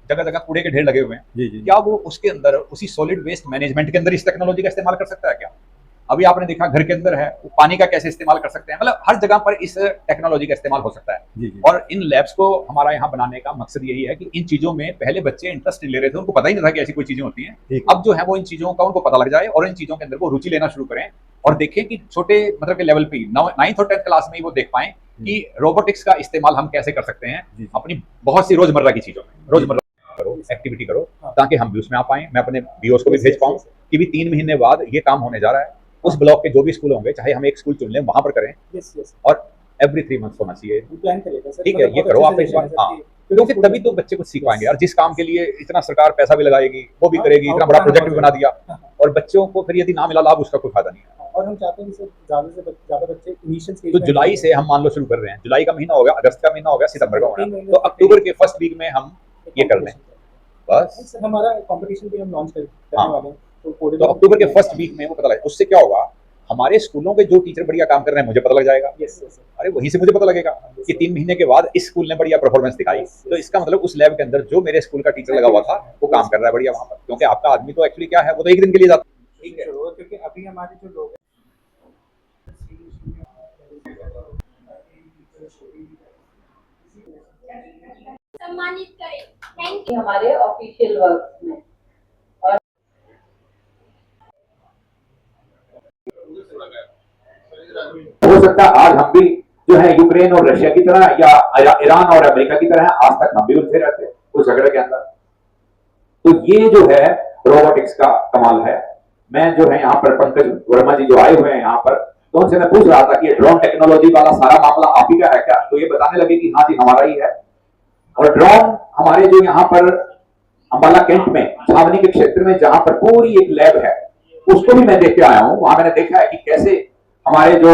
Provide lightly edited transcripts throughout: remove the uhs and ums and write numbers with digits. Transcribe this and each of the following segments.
जगह जगह कूड़े के ढेर लगे हुए हैं, जी जी। क्या वो उसके अंदर उसी सॉलिड वेस्ट मैनेजमेंट के अंदर इस टेक्नोलॉजी का इस्तेमाल कर सकता है क्या? अभी आपने देखा घर के अंदर है, वो पानी का कैसे इस्तेमाल कर सकते हैं, मतलब हर जगह पर इस टेक्नोलॉजी का इस्तेमाल हो सकता है। जी जी। और इन लैब्स को हमारा यहाँ बनाने का मकसद यही है कि इन चीज़ों में पहले बच्चे इंटरेस्ट नहीं ले रहे थे, उनको पता ही नहीं था कि ऐसी कोई चीज़ें होती हैं। ठीक है। अब जो है वो इन चीज़ों का उनको पता लग जाए और इन चीज़ों के अंदर वो रुचि लेना शुरू करें और देखें कि छोटे मतलब के लेवल पे 9th और 10th क्लास में ही वो देख पाएँ कि रोबोटिक्स का इस्तेमाल हम कैसे कर सकते हैं जी, जी। अपनी बहुत सी रोज़मर्रा की चीज़ों में। जी। रोज़मर्रा करो, एक्टिविटी करो, ताकि हम भी उसमें आ पाएँ। मैं अपने बीओज़ को भी भेज पाऊँ कि भी 3 महीने बाद ये काम होने जा रहा है। उस ब्लॉक के जो भी स्कूल होंगे, चाहे हम एक स्कूल चुन लें, वहाँ पर करें और एवरी 3 मंथ्स होना चाहिए। प्लान करेगा सर, ठीक है, मतलब ये बहुत करो अच्छे से आप इस देख बार। रहे हैं हाँ, सर क्योंकि तभी तो बच्चे कुछ सीख पाएँगे यार। जिस काम के लिए इतना सरकार पैसा भी लगाएगी, वो भी हाँ, करेगी, इतना आउटपुट बड़ा आना प्रोजेक्ट बहुत भी बना जरूरी दिया और बच्चों को फिर यदि ना मिला लाभ, उसका कोई फायदा नहीं है। है। और हम चाहते हैं कि सर ज़्यादा से ज़्यादा बच्चे इनिशियल स्टेज तो में जुलाई से हम मान लो शुरू कर रहे हैं। जुलाई का महीना हो गया, अगस्त का महीना हो गया, सितंबर का हो गया, 3 महीने तो अक्टूबर के फर्स्ट वीक में हम ये कर दें। बस। सर हमारा कंपटीशन भी हम लॉन्च करने हाँ, वाले हैं, तो तो अक्टूबर के फर्स्ट वीक में वो पता लगे। उससे क्या होगा, हमारे स्कूलों के जो टीचर बढ़िया काम कर रहे हैं, मुझे पता लग जाएगा। यस यस अरे वहीं से मुझे पता लगेगा कि 3 महीने के बाद इस स्कूल ने बढ़िया परफॉर्मेंस दिखाई, तो इसका मतलब उस लैब के अंदर जो मेरे स्कूल का टीचर लगा हुआ था, वो काम कर रहा है बढ़िया वहाँ पर। क्योंकि आपका आदमी तो एक्चुअली क्या है, वो तो एक दिन के लिए जाता है। ठीक है। क्योंकि अभी हमारे जो लोग सम्मानित करें। थैंक यू हमारे ऑफिशियल वर्क में। और हो सकता है आज हम भी जो है यूक्रेन और रशिया की तरह या ईरान और अमेरिका की तरह, आज तक हम भी उलझे रहते हैं उस झगड़े के अंदर। तो ये जो है रोबोटिक्स का कमाल है। मैं जो है यहाँ पर पंकज वर्मा जी जो आए हुए हैं यहाँ पर, तो उनसे मैं पूछ रहा था कि ये ड्रोन टेक्नोलॉजी वाला सारा मामला आप ही का है क्या? तो ये बताने लगे कि हाँ जी हमारा ही है। और ड्रोन हमारे जो यहाँ पर अंबाला कैंट में छावनी के क्षेत्र में जहां पर पूरी एक लैब है, उसको भी मैं देख के आया हूँ। वहां मैंने देखा है कि कैसे हमारे जो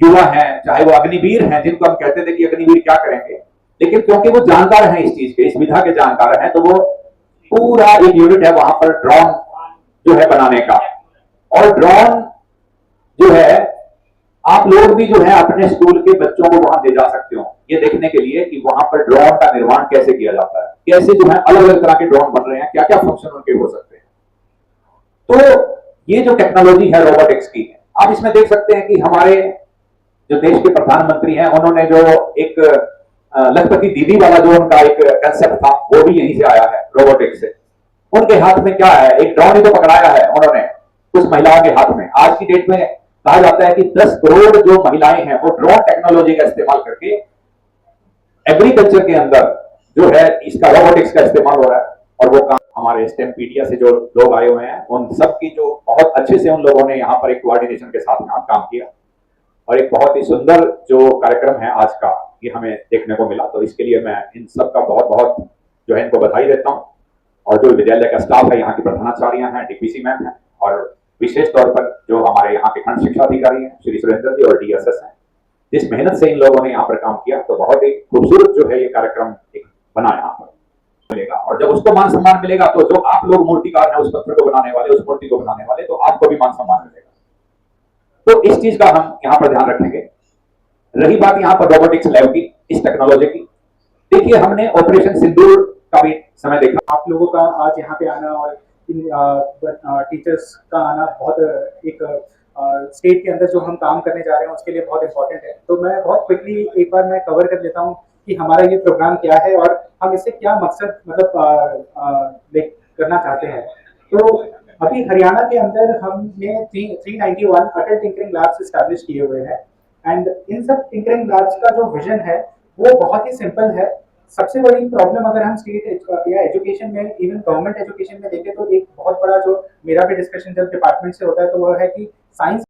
युवा हैं, चाहे वो अग्निवीर हैं, जिनको हम कहते थे कि अग्निवीर क्या करेंगे, लेकिन क्योंकि वो जानकार हैं इस चीज के, इस विधा के जानकार हैं, तो वो पूरा एक यूनिट है वहां पर ड्रोन जो है बनाने का। और ड्रोन जो है आप लोग भी जो है अपने स्कूल के बच्चों को वहां ले जा सकते हो, ये देखने के लिए कि वहां पर ड्रोन का निर्माण कैसे किया जाता है, कैसे जो है अलग अलग तरह के ड्रोन बन रहे हैं, क्या क्या फंक्शन उनके हो सकते हैं। तो ये जो टेक्नोलॉजी है रोबोटिक्स की, आप इसमें देख सकते हैं कि हमारे जो देश के प्रधानमंत्री हैं, उन्होंने जो एक लखपति दीदी वाला जो उनका एक कंसेप्ट था, वो भी यहीं से आया है, रोबोटिक्स से। उनके हाथ में क्या है, एक ड्रोन ही तो पकड़ाया है उन्होंने कुछ महिलाओं के हाथ में। आज की डेट में कहा जाता है कि 10 करोड़ जो महिलाएं हैं वो ड्रोन टेक्नोलॉजी का इस्तेमाल करके एग्रीकल्चर के अंदर जो है इसका रोबोटिक्स का इस्तेमाल हो रहा है। और वो काम हमारे स्टेमपीडिया से जो लोग आए हुए हैं, उन सब की जो बहुत अच्छे से उन लोगों ने यहाँ पर एक कोऑर्डिनेशन के साथ काम किया और एक बहुत ही सुंदर जो कार्यक्रम है आज का, ये हमें देखने को मिला। तो इसके लिए मैं इन सब का बहुत बहुत जो है इनको बधाई देता हूँ। और जो विद्यालय का स्टाफ है, यहाँ की प्रधानाचार्य हैं, डीपीसी मैम हैं, और विशेष तौर पर जो हमारे यहाँ के खंड शिक्षा अधिकारी हैं श्री सुरेंद्र जी और डीएसएस हैं, जिस मेहनत से इन लोगों ने यहाँ पर काम किया, तो बहुत ही खूबसूरत जो है ये कार्यक्रम एक बना यहाँ पर मिलेगा। और जब उसको मान सम्मान मिलेगा, तो जो आप लोग मूर्तिकार हैं, उस पत्थर को बनाने वाले, उस मूर्ति को बनाने वाले, तो आपको भी मान सम्मान मिलेगा। तो इस चीज का हम यहाँ पर ध्यान रखेंगे। रही बात यहाँ पर रोबोटिक्स लैब की, इस टेक्नोलॉजी की, देखिए हमने ऑपरेशन सिंदूर का भी समय देखा। आप लोगों का आज यहाँ पे आना और टीचर्स का आना बहुत एक स्टेट के अंदर जो हम काम करने जा रहे हैं उसके लिए बहुत इंपॉर्टेंट है। तो मैं बहुत क्विकली एक बार मैं कवर कर लेता हूँ कि हमारा ये प्रोग्राम क्या है और हम इससे क्या मकसद मतलब करना चाहते हैं। तो अभी हरियाणा के अंदर हमने 391 अटल टिंकरिंग लैब्स इस्टेब्लिश किए हुए हैं। एंड इन सब टिंकरिंग लैब्स का जो विजन है वो बहुत ही सिंपल है। सबसे बड़ी प्रॉब्लम अगर हम स्टेट या एजुकेशन में, इवन गवर्नमेंट एजुकेशन में देखें, तो एक बहुत बड़ा जो मेरा भी डिस्कशन जब डिपार्टमेंट से होता है तो वह है कि साइंस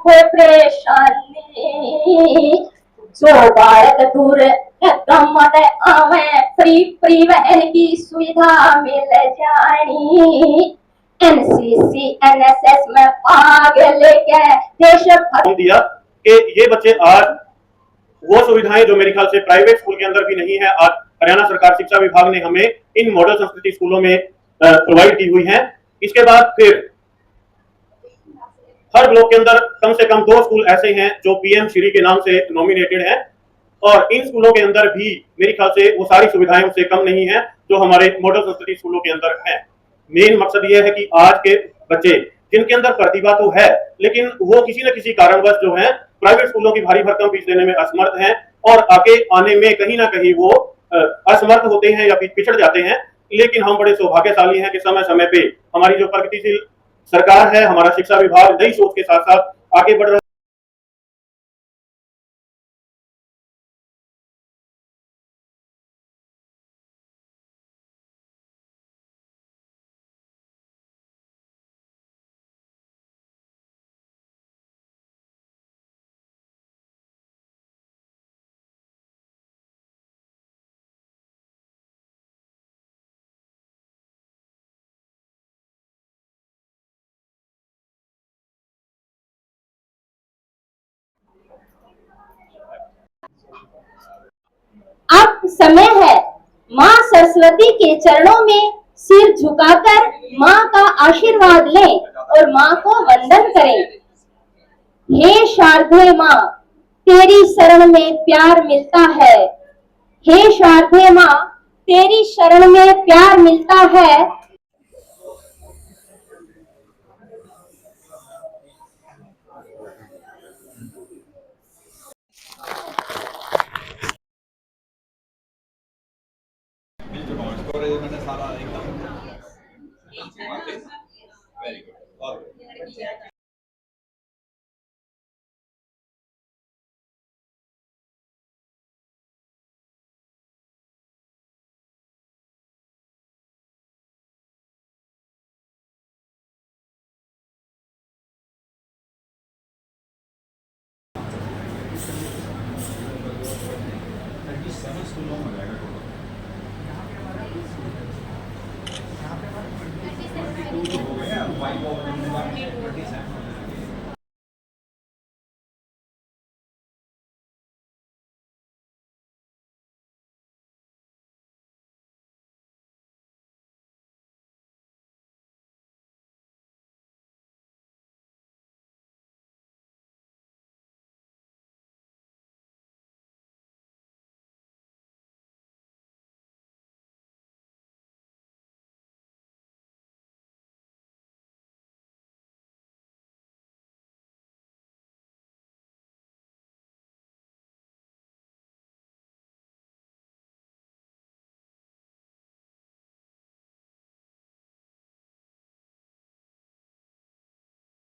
preparation जो भारत दूर गमत आवे फ्री परिवहन की सुविधा मिल जानी एनसीसी एनएसएस में भाग लेके देश भक्ति दिया कि ये बच्चे आज वो सुविधाएं जो मेरे ख्याल से प्राइवेट स्कूल के अंदर भी नहीं है, आज हरियाणा सरकार शिक्षा विभाग ने हमें इन मॉडल संस्कृति स्कूलों में प्रोवाइड की हुई हैं। इसके बाद फिर हर ब्लॉक के अंदर कम से कम 2 स्कूल ऐसे हैं जो पीएम श्री के नाम से नॉमिनेटेड हैं और इन स्कूलों के अंदर भी मेरे ख्याल से वो सारी सुविधाएं उससे कम नहीं है जो हमारे मॉडल संस्कृति स्कूलों के अंदर हैं। मेन मकसद ये है कि आज के बच्चे जिनके अंदर प्रतिभा तो है लेकिन वो किसी न किसी कारणवश जो है प्राइवेट स्कूलों की भारी भरकम फीस देने में असमर्थ हैं और आगे आने में कहीं ना कहीं वो असमर्थ होते हैं या पिछड़ जाते हैं। लेकिन हम बड़े सौभाग्यशाली हैं कि समय समय पे हमारी जो प्रगतिशील सरकार है, हमारा शिक्षा विभाग नई सोच के साथ साथ आगे बढ़ रहा है। अब समय है माँ सरस्वती के चरणों में सिर झुकाकर माँ का आशीर्वाद लें और माँ को वंदन करें। हे शारदे माँ, तेरी शरण में प्यार मिलता है। हे शारदे माँ, तेरी शरण में प्यार मिलता है। Very good. हो गया